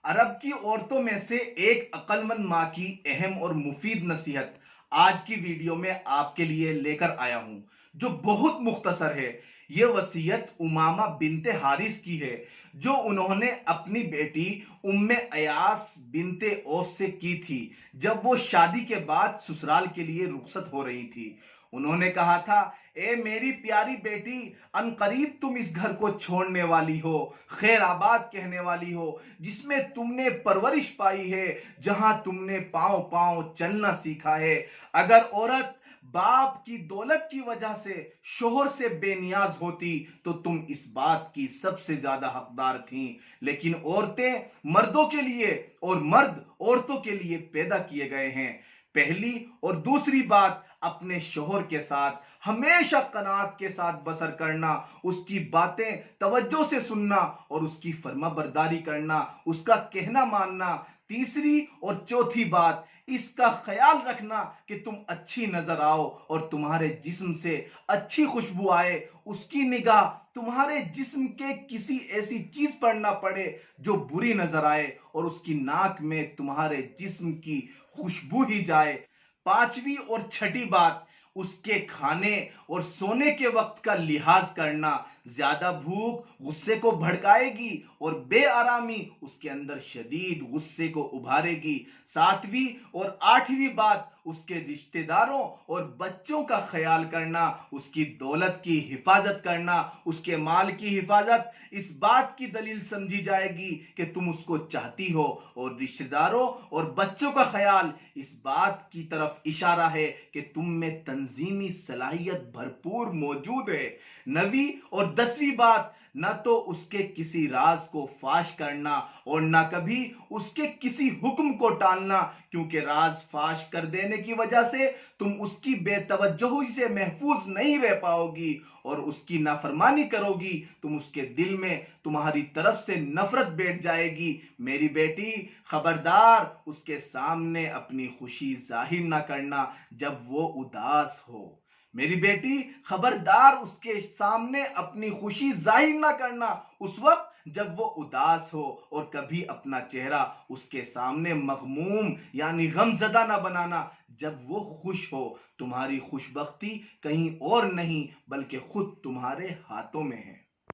عرب کی عورتوں میں سے ایک عقل مند ماں کی اہم اور مفید نصیحت آج کی ویڈیو میں آپ کے لیے لے کر آیا ہوں، جو بہت مختصر ہے۔ یہ وصیت امامہ بنت حارث کی ہے، جو انہوں نے اپنی بیٹی ام ایاس بنت اوف سے کی تھی جب وہ شادی کے بعد سسرال کے لیے رخصت ہو رہی تھی۔ انہوں نے کہا تھا، اے میری پیاری بیٹی، ان قریب تم اس گھر کو چھوڑنے والی ہو، خیر آباد کہنے والی ہو، جس میں تم نے پرورش پائی ہے، جہاں تم نے پاؤں پاؤں چلنا سیکھا ہے۔ اگر عورت باپ کی دولت کی وجہ سے شوہر سے بے نیاز ہوتی تو تم اس بات کی سب سے زیادہ حقدار تھیں، لیکن عورتیں مردوں کے لیے اور مرد عورتوں کے لیے پیدا کیے گئے ہیں۔ پہلی اور دوسری بات، اپنے شوہر کے ساتھ ہمیشہ قناعت کے ساتھ بسر کرنا، اس کی باتیں توجہ سے سننا اور اس کی فرما برداری کرنا، اس کا کہنا ماننا۔ تیسری اور چوتھی بات، اس کا خیال رکھنا کہ تم اچھی نظر آؤ اور تمہارے جسم سے اچھی خوشبو آئے، اس کی نگاہ تمہارے جسم کے کسی ایسی چیز پر نہ پڑے جو بری نظر آئے، اور اس کی ناک میں تمہارے جسم کی خوشبو ہی جائے۔ پانچویں اور چھٹی بات، اس کے کھانے اور سونے کے وقت کا لحاظ کرنا۔ زیادہ بھوک غصے کو بھڑکائے گی اور بے آرامی اس کے اندر شدید غصے کو ابھارے گی۔ ساتویں اور آٹھویں بات، اس کے رشتہ داروں اور بچوں کا خیال کرنا، اس کی دولت کی حفاظت کرنا، اس کے مال کی حفاظت اس بات کی دلیل سمجھی جائے گی کہ تم اس کو چاہتی ہو، اور رشتہ داروں اور بچوں کا خیال اس بات کی طرف اشارہ ہے کہ تم میں تنظیمی صلاحیت بھرپور موجود ہے۔ نویں اور دسویں بات، نہ تو اس کے کسی راز کو فاش کرنا اور نہ کبھی اس کے کسی حکم کو ٹالنا، کیونکہ راز فاش کر دینے کی وجہ سے تم اس کی بے توجہی سے محفوظ نہیں رہ پاؤ گی، اور اس کی نافرمانی کرو گی، تم اس کے دل میں تمہاری طرف سے نفرت بیٹھ جائے گی۔ میری بیٹی، خبردار، اس کے سامنے اپنی خوشی ظاہر نہ کرنا جب وہ اداس ہو۔ میری بیٹی، خبردار، اس کے سامنے اپنی خوشی ظاہر نہ کرنا اس وقت جب وہ اداس ہو، اور کبھی اپنا چہرہ اس کے سامنے مغموم یعنی غم زدہ نہ بنانا جب وہ خوش ہو۔ تمہاری خوش بختی کہیں اور نہیں بلکہ خود تمہارے ہاتھوں میں ہے۔